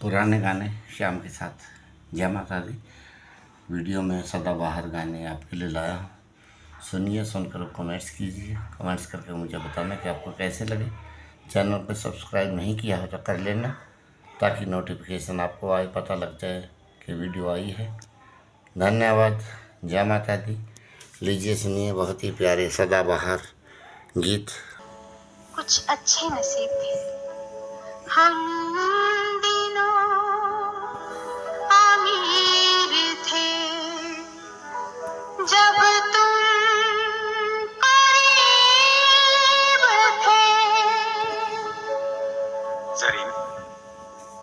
पुराने गाने श्याम के साथ। जय माता दी। वीडियो में सदाबहार गाने आपके लिए लाया हूँ। सुनिए, सुनकर कमेंट्स कीजिए। कमेंट्स करके मुझे बताना कि आपको कैसे लगे। चैनल पर सब्सक्राइब नहीं किया हो तो कर लेना, ताकि नोटिफिकेशन आपको आए, पता लग जाए कि वीडियो आई है। धन्यवाद। जय माता दी। लीजिए सुनिए बहुत ही प्यारे सदाबहार गीत। कुछ अच्छे नसीब थे हम दिनों, अमीर थे जब तुम करीब थे। जरीन,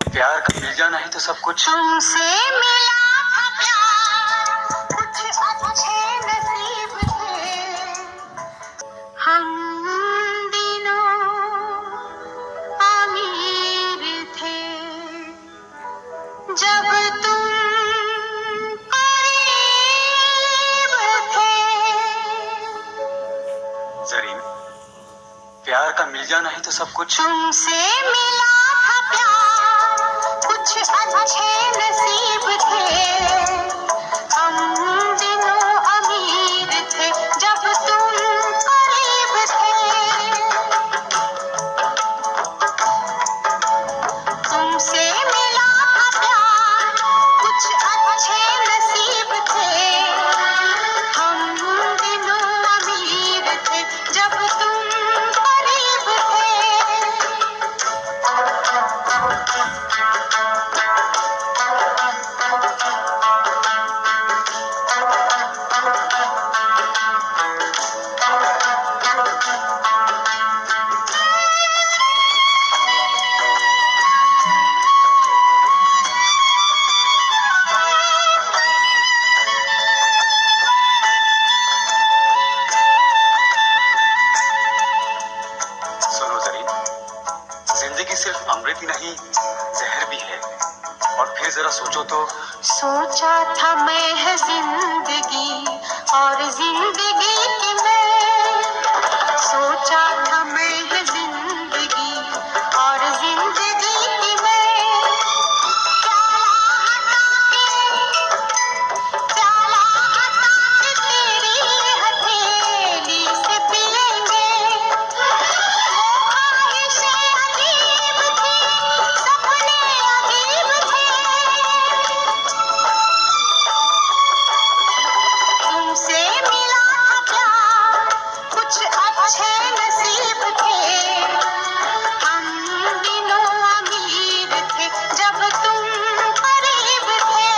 प्यार का मिल जाना ही तो सब कुछ। तुमसे मिला था प्यार, कुछ अच्छे नसीब थे हम दिनों, अमीर थे जब तुम करीब थे। जरीन, प्यार का मिल जाना ही तो सब कुछ। तुमसे मिला था प्यार, कुछ अच्छे नसीब थे हम दिनों, अमीर थे जब तुम करीब थे। तुमसे मिला था प्यार, कुछ अच्छे नसीब थे हम दिनों, अमीर थे जब तुम करीब थे। सुनो जरीन, जिंदगी सिर्फ अमृत ही नहीं, जहर भी है। और फिर जरा सोचो तो। सोचा था मैं है जिंदगी और जिंदगी की मैं, सोचा था मैं है जिंदगी और जिंदगी की मैं। प्याला हटा के तेरी हथेली से पिएंगे। वो ख्वाहिशें अजीब थी, सपने अजीब थे। तुमसे मिला था प्यार, कुछ अच्छे नसीब थे हम दिनों, अमीर थे जब तुम करीब थे।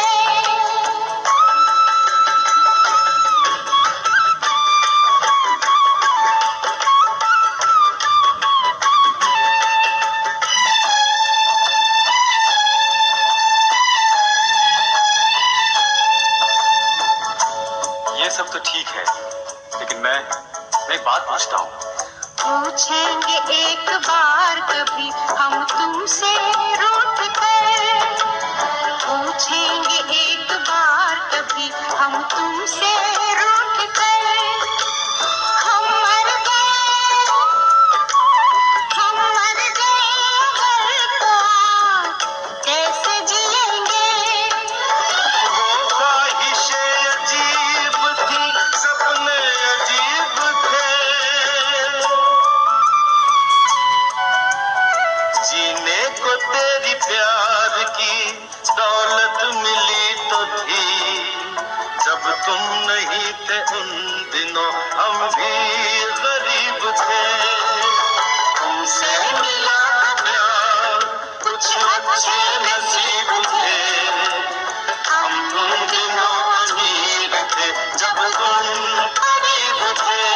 ये सब तो ठीक है, लेकिन मैं एक बात पूछता हूँ। पूछेंगे एक बार कभी हम तुमसे रूठ कर, पूछेंगे एक बार कभी हम तुमसे रूठ कर। हम मर गए, हम मर गए अगर तो आज कैसे जिएंगे। वो ख्वाहिशें अजीब थी, सपने अजीब थे। जीने को तेरी प्यार की दौलत मिली तो थी, जब तुम नहीं थे उन दिनों हम भी गरीब थे। तुमसे मिला था प्यार, कुछ अच्छे नसीब थे हम उन दिनों, अमीर थे जब तुम करीब थे।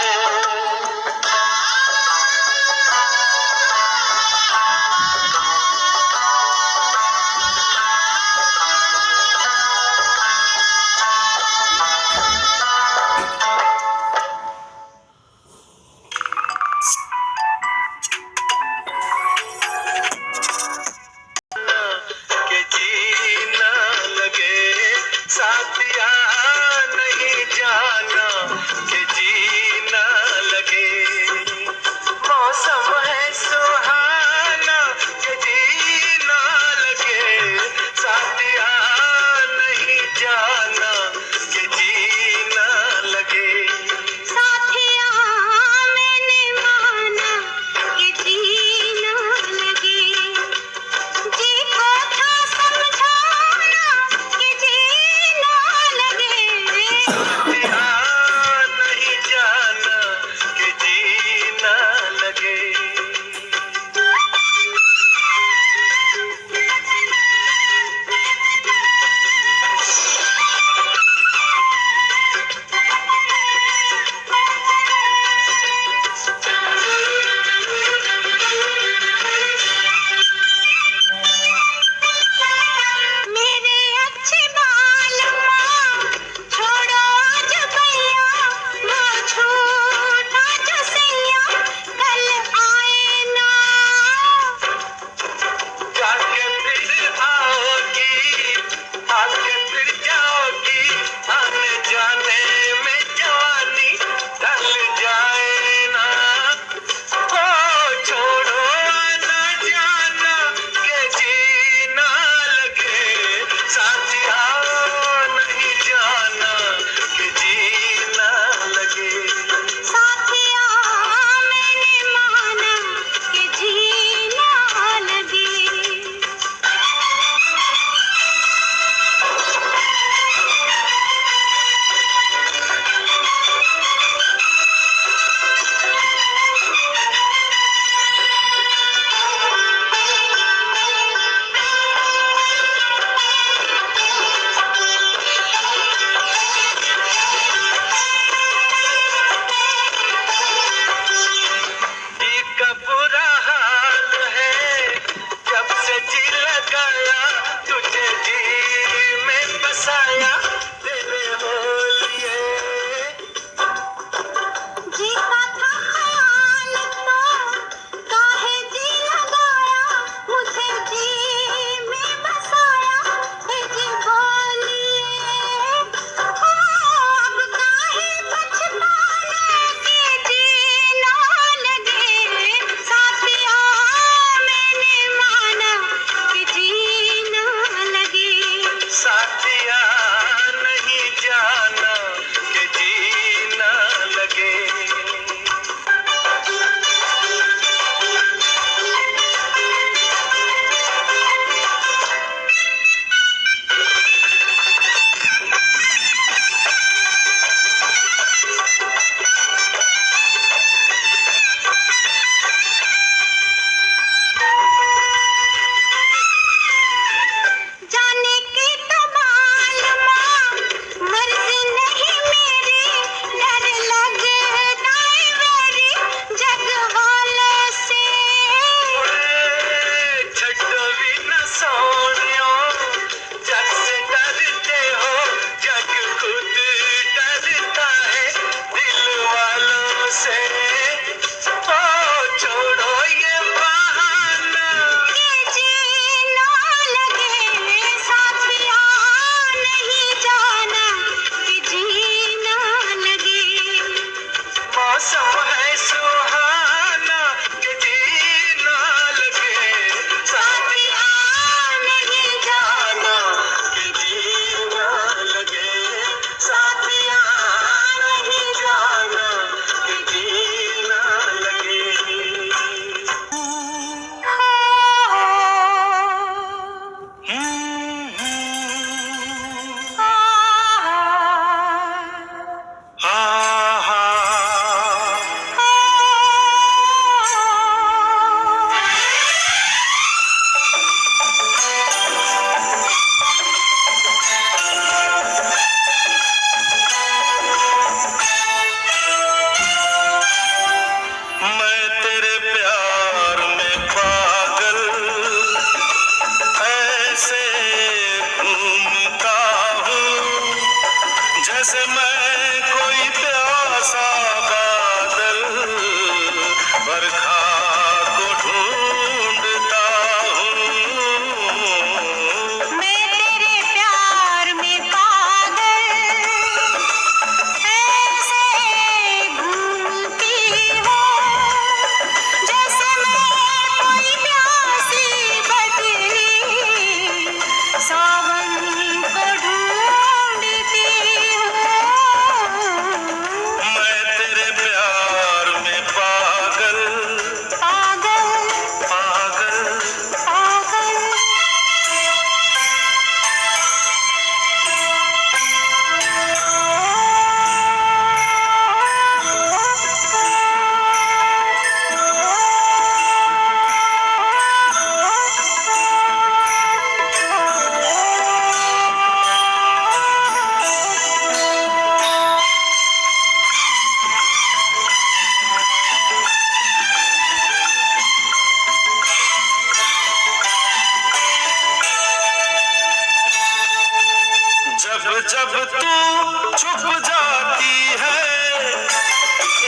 जब तू छुप जाती है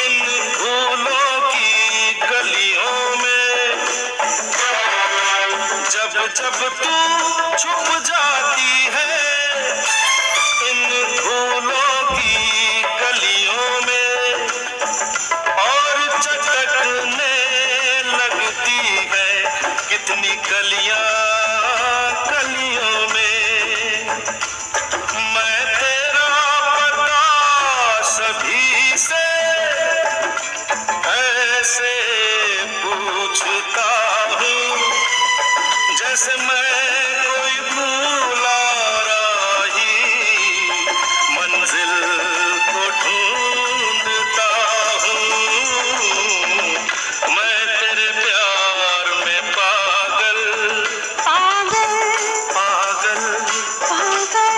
इन फूलों की गलियों में, जब जब तू छुप जाती है इन फूलों की गलियों में, और चटकने लगती है कितनी कलियां कलियों में। मैं तेरा पता सभी से ऐसे पूछता हूँ जैसे मैं कोई भूला राही मंजिल को ढूंढता हूँ। मैं तेरे प्यार में पागल पागल पागल पागल।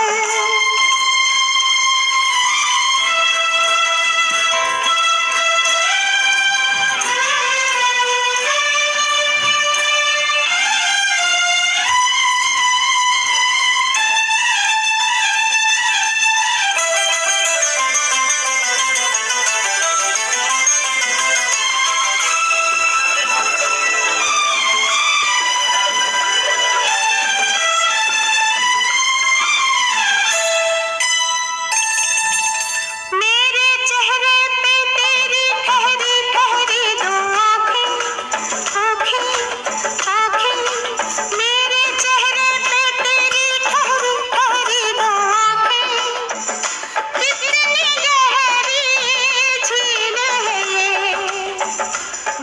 मेरे चेहरे पे तेरी ठहरी ठहरी दो आँखें आँखें आँखें। मेरे चेहरे पे तेरी ठहरी ठहरी दो आँखें। कितनी गहरी झील है ये,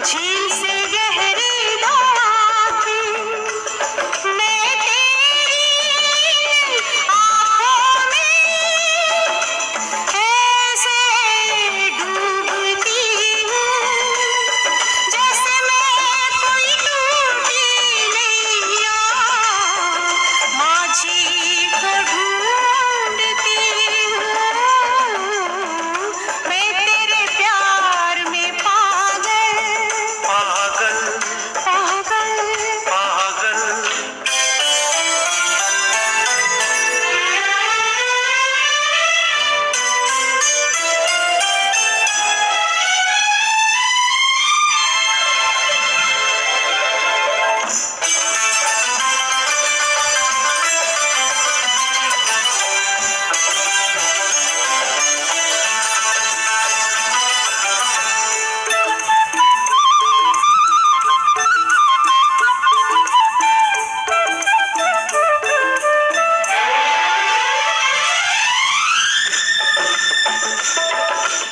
झील से गहरी दो आँखें। मैं तेरी आँखों में ऐसे डूबती हूँ जैसे मैं कोई टूटी नैया माझी को ढूंढती हूँ। मैं तेरे प्यार में पागल पागल पागल। पागल।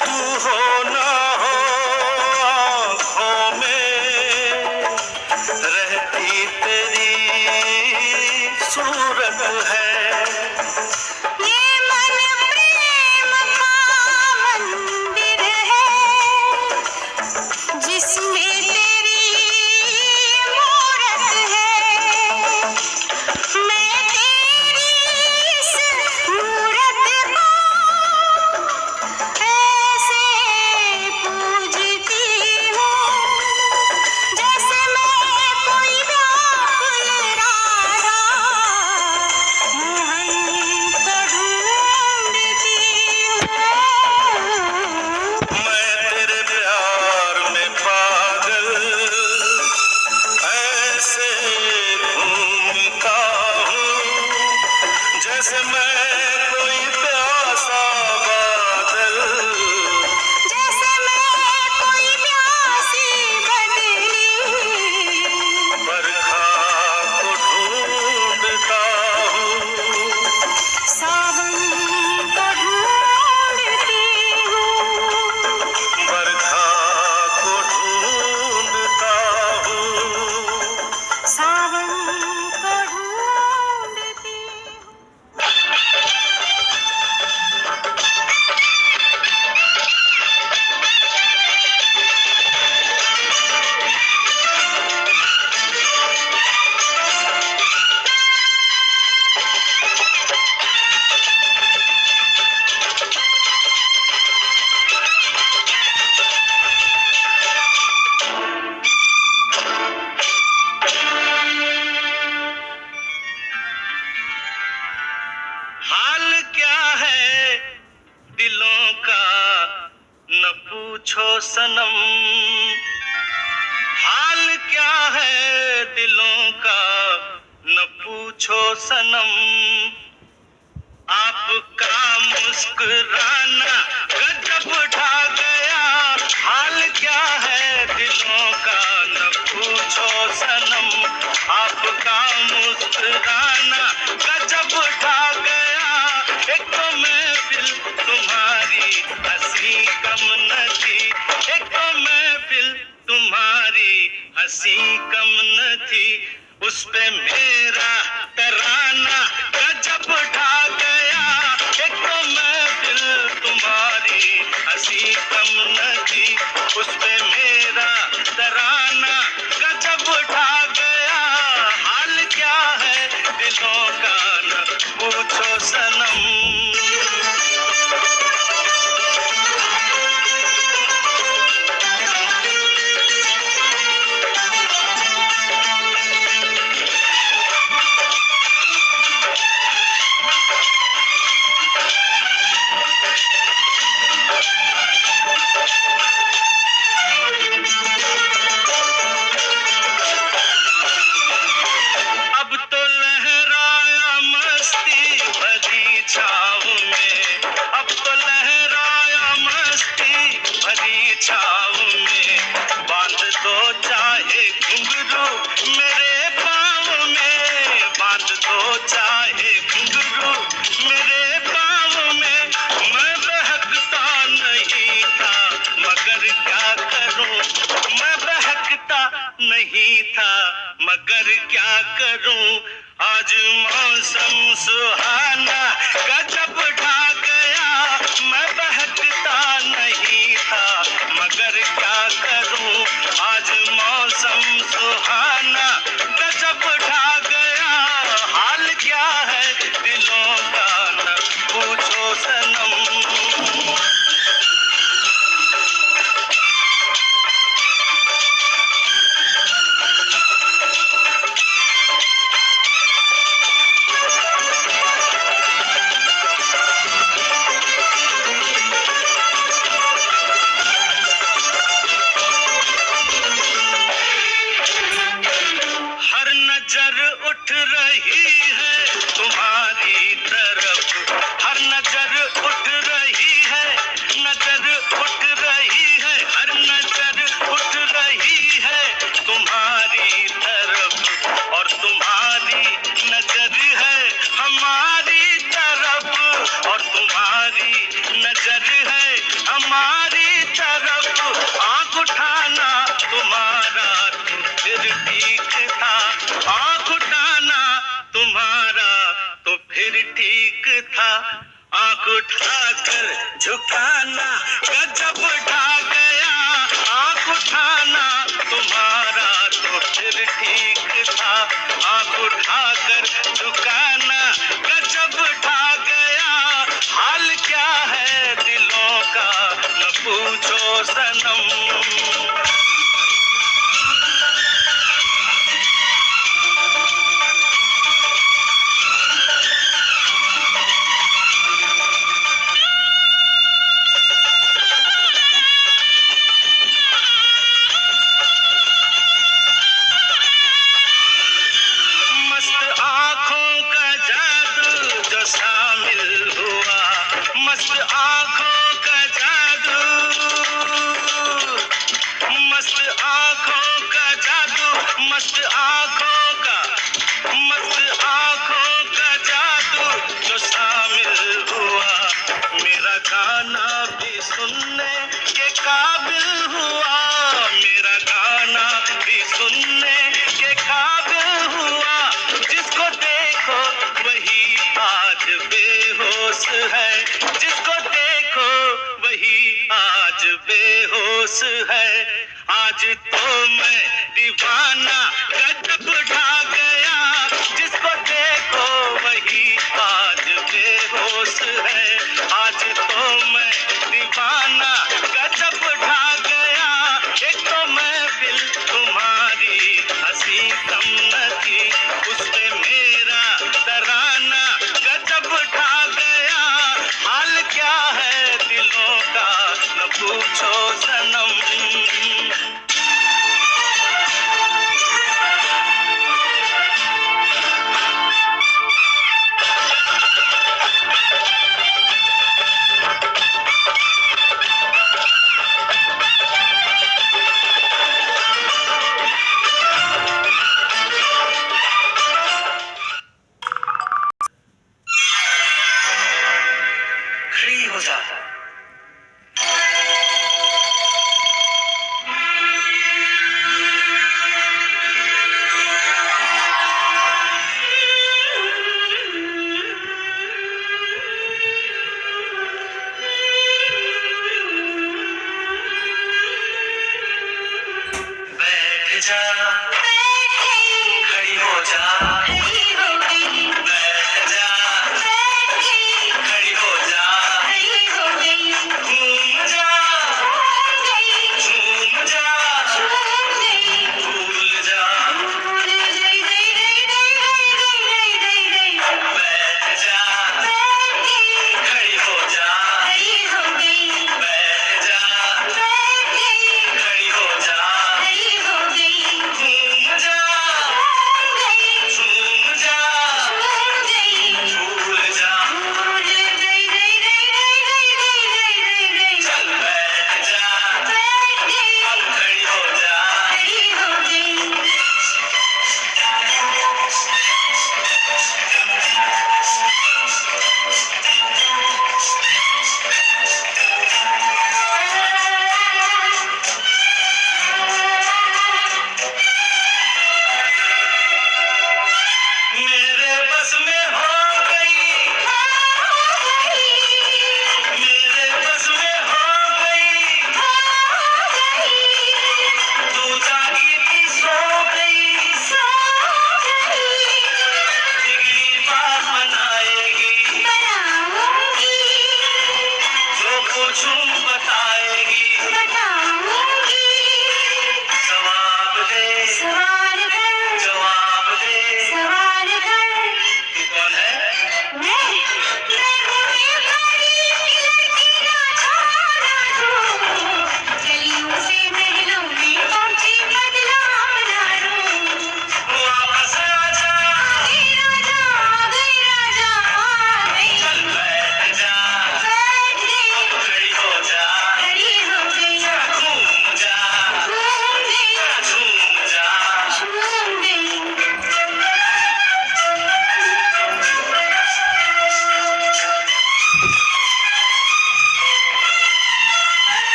तू हो ना हो आँखों में रहती तेरी सूरत है। ये मन प्रेम का मंदिर है जिसमें तेरी मूरत है। मैं तेरी इस मूरत को ऐसे पूजती हूँ जैसे मैं कोई व्याकुल राधा मोहन को ढूंढती हूँ। मैं तेरे प्यार में पागल ऐसे घूमता हूँ जैसे मैं कोई प्यासा बादल जैसे मैं कोई प्यासी बदली बरखा को ढूंढता हूँ। सावन को ढूंढती हूँ। बरखा को ढूंढता हूँ। सावन को ढूंढती हूँ। पूछो सनम, हाल क्या है दिलों का न पूछो सनम। आपका मुस्कुराना गजब ढा गया, हाल क्या है दिलों का न पूछो सनम। आपका मुस्कुराना गजब ढा गया, एक तो महफिल तुम्हारी हंसी कम न थी, एक तो महफिल तुम्हारी हंसी कम न थी, उस पे मेरा तराना गजब ढा गया, एक तो महफिल तुम्हारी हंसी कम न थी, उस पे मेरा तराना गजब ढा गया, हाल क्या है दिलों का न पूछो सनम। अब तो लहराया मस्ती भरी छाव में, अब तो लहराया मस्ती भरी छाव में, बांध दो चाहे घुंघरू मेरे पाँव में, बांध दो चाहे घुंघरू मेरे पाँव में। मैं बहकता नहीं था मगर क्या करूं, मैं बहकता नहीं था मगर क्या करूं, आज मौसम सुहाना गजब ढा गया, मैं बहकता नहीं था मगर क्या करूं, आज मौसम सुहाना गजब ढा गया, हाल क्या है दिलों का न पूछो सनम। हर नजर उठ रही है तुम्हारी तरफ, हर नजर उठ रही है, नजर उठ रही है, हर नजर उठ रही है तुम्हारी तरफ, और तुम्हारी नजर है हमारी तरफ, और तुम्हारी नजर है हमारी तरफ, आंख उठाना तुम्हारा तो फिर ठीक था, आंख उठाना तुम्हारा तो फिर ठीक था, आंख उठाकर झुकाना गजब ढा गया, आंख उठाना तुम्हारा तो फिर ठीक था, आंख उठाकर झुकाना गजब ढा गया, हाल क्या है दिलों का न पूछो सनम। मस्त आँखों का जादू जो शामिल हुआ, मस्त आँखों का जादू, मस्त आँखों का जादू, मस्त आँखों का, मस्त आँखों का जादू जो शामिल हुआ, मेरा गाना भी सुनने के काबिल हुआ, मेरा गाना भी सुनने के काबिल हुआ, जिसको देखो वही आज बेहोश है, जिसको देखो वही आज बेहोश है, आज तो मैं दीवाना गजब ढा गया, जिसको देखो वही आज बेहोश है, आज तो मैं दीवाना गजब ढा गया, एक तो महफिल तुम्हारी हंसी कम न थी, उस पे मेरा तराना गजब ढा गया, हाल क्या है दिलों का न पूछो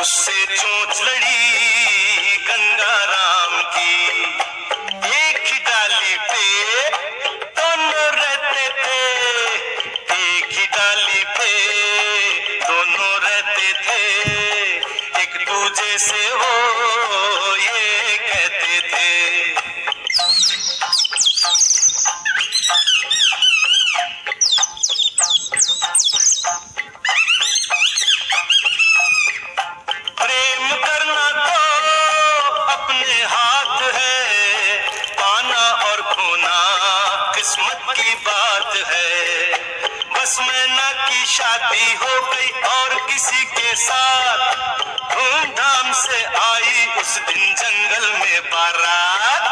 उससे चोंच लड़ी गंगा राम की। एक ही डाली पे दोनों रहते थे, एक ही डाली पे दोनों रहते थे, एक दूजे से वो ये कहते थे। प्रेम करना तो अपने हाथ है, पाना और खोना किस्मत की बात है। बस मैना की शादी हो गई और किसी के साथ, धूमधाम से आई उस दिन जंगल में बारात।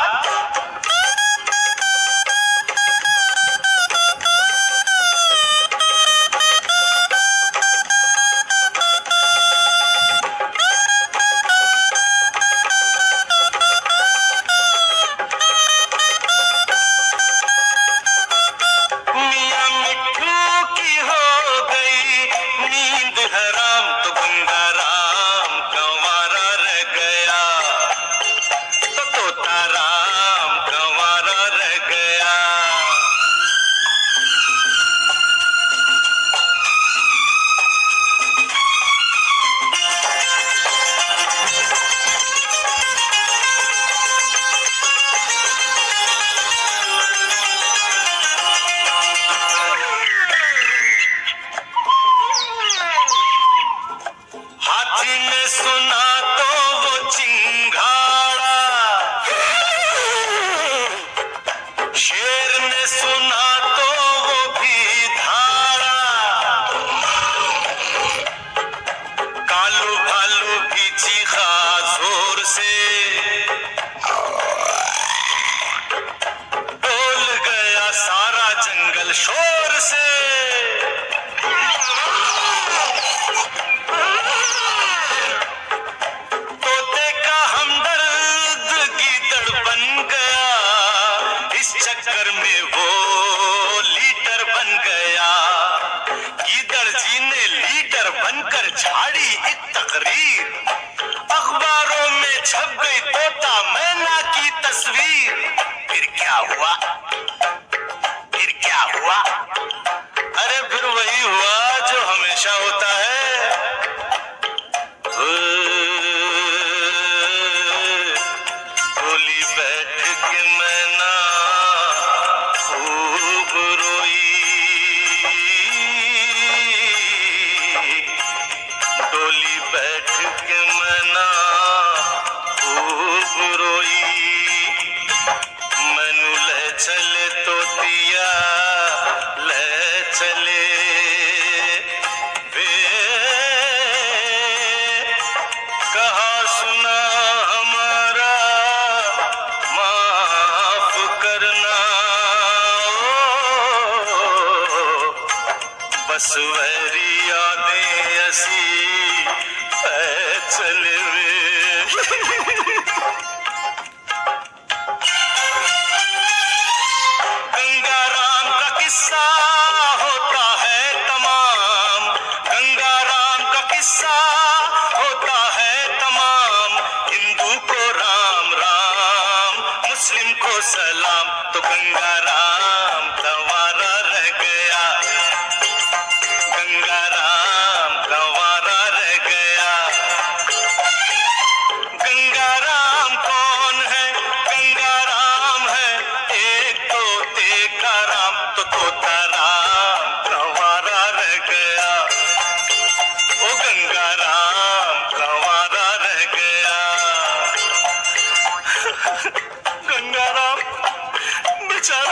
मियां मिट्ठू की हो गई नींद हराम, तो गंगा राम कंवारा रह गया, तो तोता राम कंवारा रह गया। हाथी ने सुना तो वो चिंगाड़ा, शेर ने सुना तो वो भी धाड़ा, कालू भालू भी चीखा जोर से, डोल गया सारा जंगल शोर से। तोते का हमदर्द गीदड़ बन गया, इस चक्कर में वो लीडर बन गया। गीदड़ जी ने लीडर बनकर झाड़ी एक तकरीर, अखबारों में छप गई तोता मैना की तस्वीर। फिर क्या हुआ, फिर क्या हुआ? अरे फिर वही हुआ जो हमेशा होता है। डोली बैठ के मैना खूब रोई, डोली बैठ के मैना खूब रोई। मैनू ले चले तोतिया ले चले वे, कहा सुना हमारा माफ करना। ओ, बस वैरी यादें असी चले वे। गंगा राम का किस्सा होता है तमाम, गंगा राम का किस्सा होता है तमाम। हिंदू को राम राम, मुस्लिम को सलाम, तो गंगा राम कंवारा रह गया, गंगा राम कंवारा रह गया। गंगा राम कौन है? गंगा राम है एक तोते का राम, तो तोता राम कंवारा रह गया, ओ गंगा राम कंवारा रह गया। गंगा राम बेचारा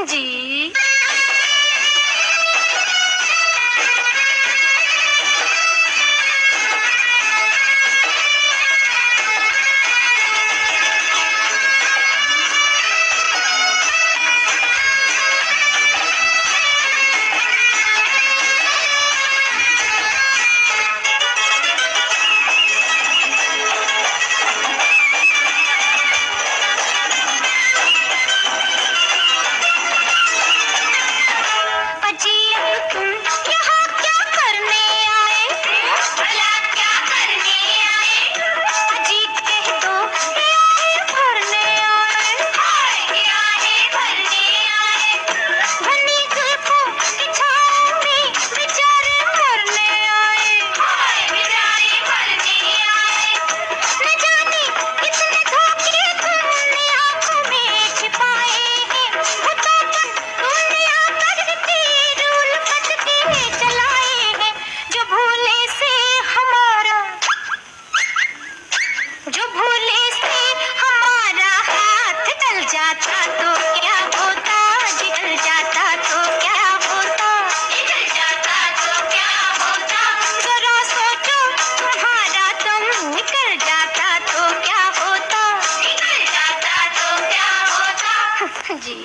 जी। अजी अब तुम यहाँ क्या करने आए? भला क्या करने आए? अजी कह दो कि आए भरने आए। कि आए भरने आए। घनी जुल्फों की छाँव में बेचारे मरने आए। बेचारे मरने आए। न जाने कितने धोखे तुमने आँखों में छिपाए हैं। खुदापन तुमने आकर तीर उल्फत के चलाए हैं। जो भूले से हमारा हाथ टल जाता तो क्या होता? जिगल जाता तो क्या होता? जिगल जाता तो क्या होता? जरा सोचो तुम्हारा दम निकल जाता तो क्या होता? निकल जाता तो क्या होता? जी।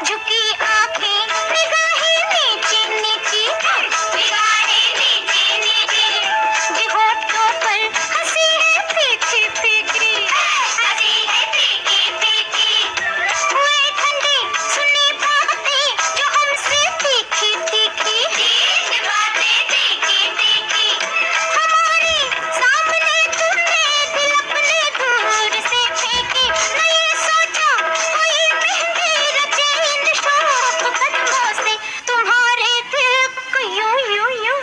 झुकी आंखें निगाहें नीची नीची। निगाहें नीची नीची। जी होठों पर हंसी है फीकी फीकी। हंसी है फीकी फीकी। हुए ठंडी सुनी बातें जो हमसे तीखी तीखी। बातें तीखी तीखी। हमारे सामने तुमने दिल अपने दूर से फेंकी। न ये सोचा कोई मेहंदी रचे इन शौक कदमों से। तुम्हारे दिल को यूं यूं यूं।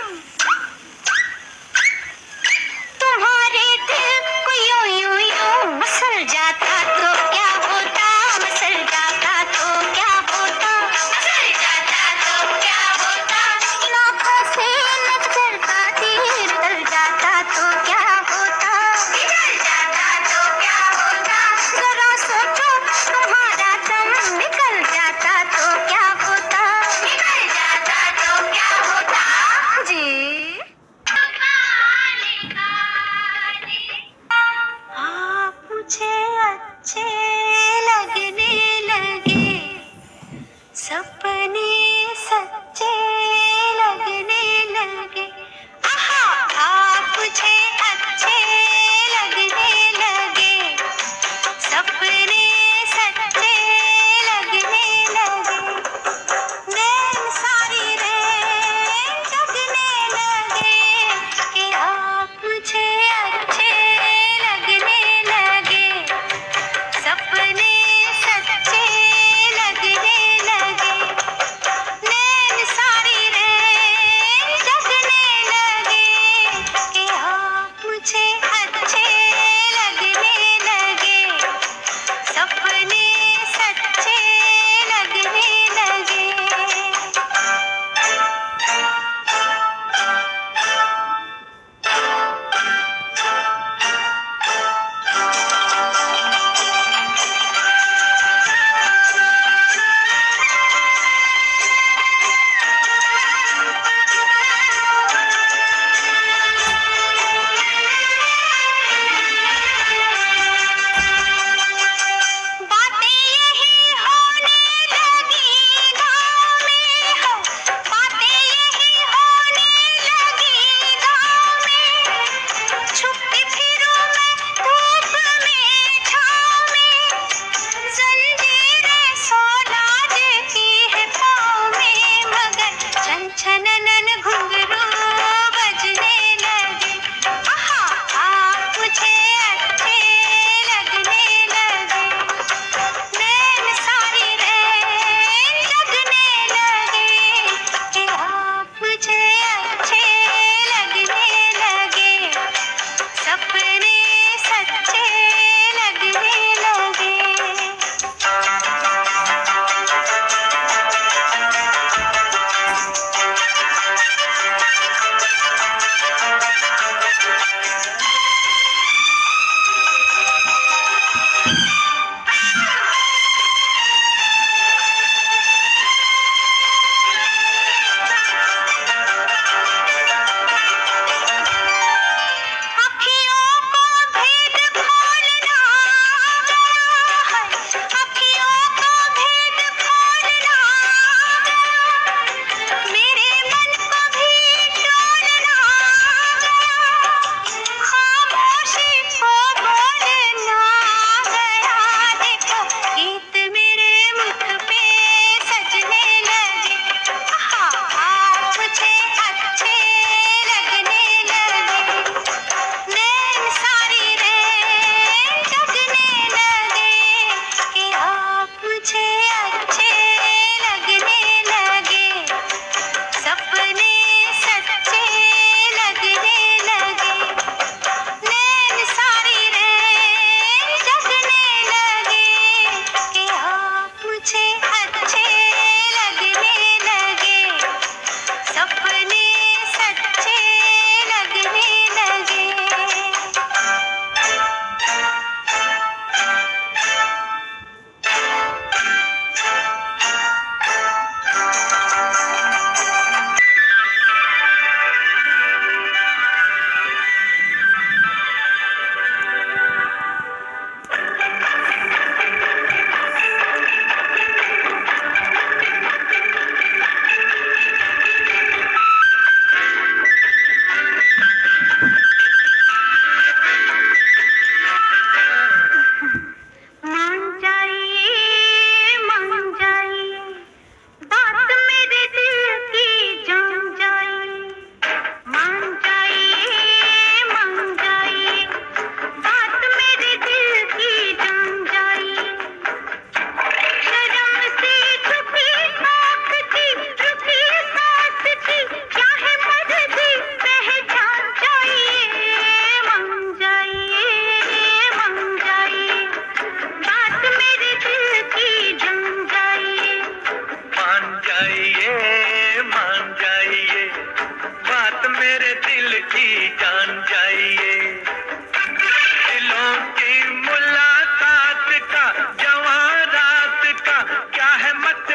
तुम्हारे दिल को यूं यूं यूं मसल जाता तो क्या होता? मसल जाता तो क्या होता? मसल जाता तो क्या होता? इन आँखों से नजर का तीर डल जाता तो क्या होता? निकल जाता तो क्या होता? जरा सोचो तुम्हारा दम निकल जाता तो क्या होता? निकल जाता तो क्या होता? जी। आप मुझे अच्छे लगने लगे। सपने सच्चे लगने लगे। आहा! आप मुझे अच्छे लगने लगे। सपने सच्चे लगने लगे। नैन सारी रैन जगने लगे कि आप मुझे अच्छे लगने लगे। सपने सच्चे लगने लगे।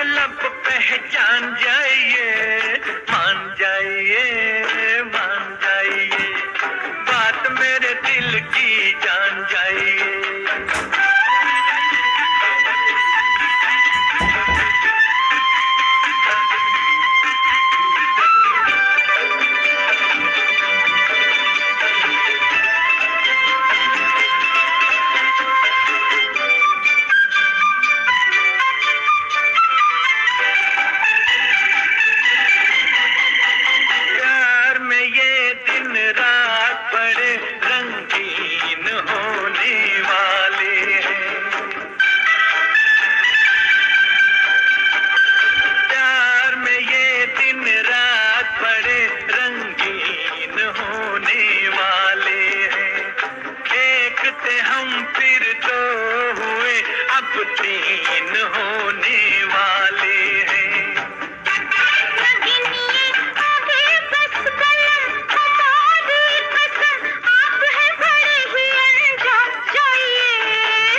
लब पहचान जाइए, मान जाइए, मान जाइए, बात मेरे दिल की जान जाइए। प्यार में ये दिन रात बड़े रंगीन होने वाले हैं। प्यार में ये दिन रात बड़े रंगीन होने वाले हैं। एक थे हम फिर दो हुए, अब तीन होने वाले हैं।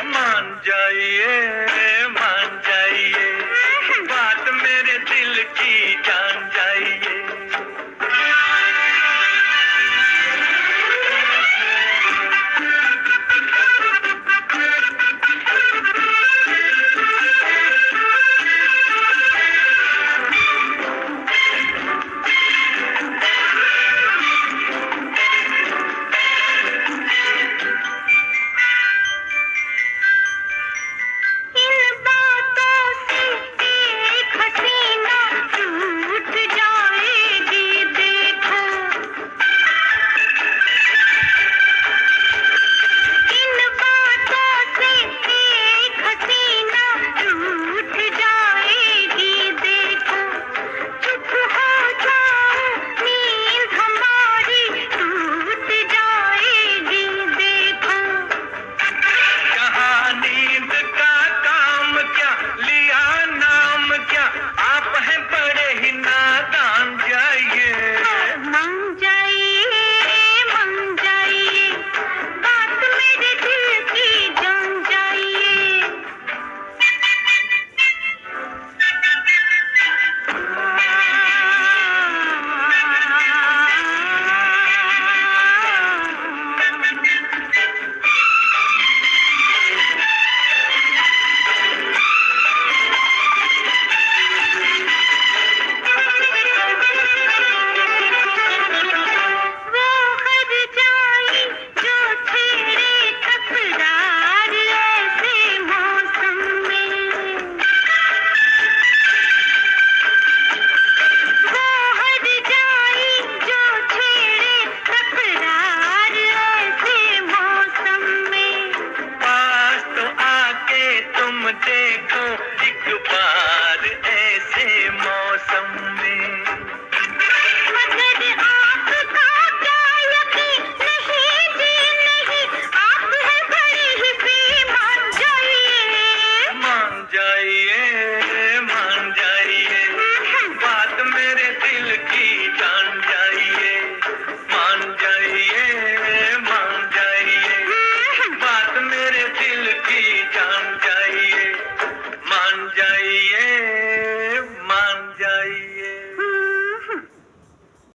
मान जाइए, मान जाइए, बात मेरे दिल की जान जाइए। इन बातों से एक हसीना टूट जाएगी देखो। इन बातों से एक हसीना टूट जाएगी देखो। चुप हो जाओ, नींद हमारी टूट जाएगी देखो। कहाँ नींद का काम क्या, लिया नाम क्या, आप हैं बड़े ही नादान। जाइए, मान जाइए, बात मेरे दिल की जान जाइए। वो हर जाई जो छेड़े तकरार ऐसे मौसम में। वो हर जाई जो छेड़े तकरार ऐसे मौसम में। पास तो आके तुम देखो एक बार ऐसे मौसम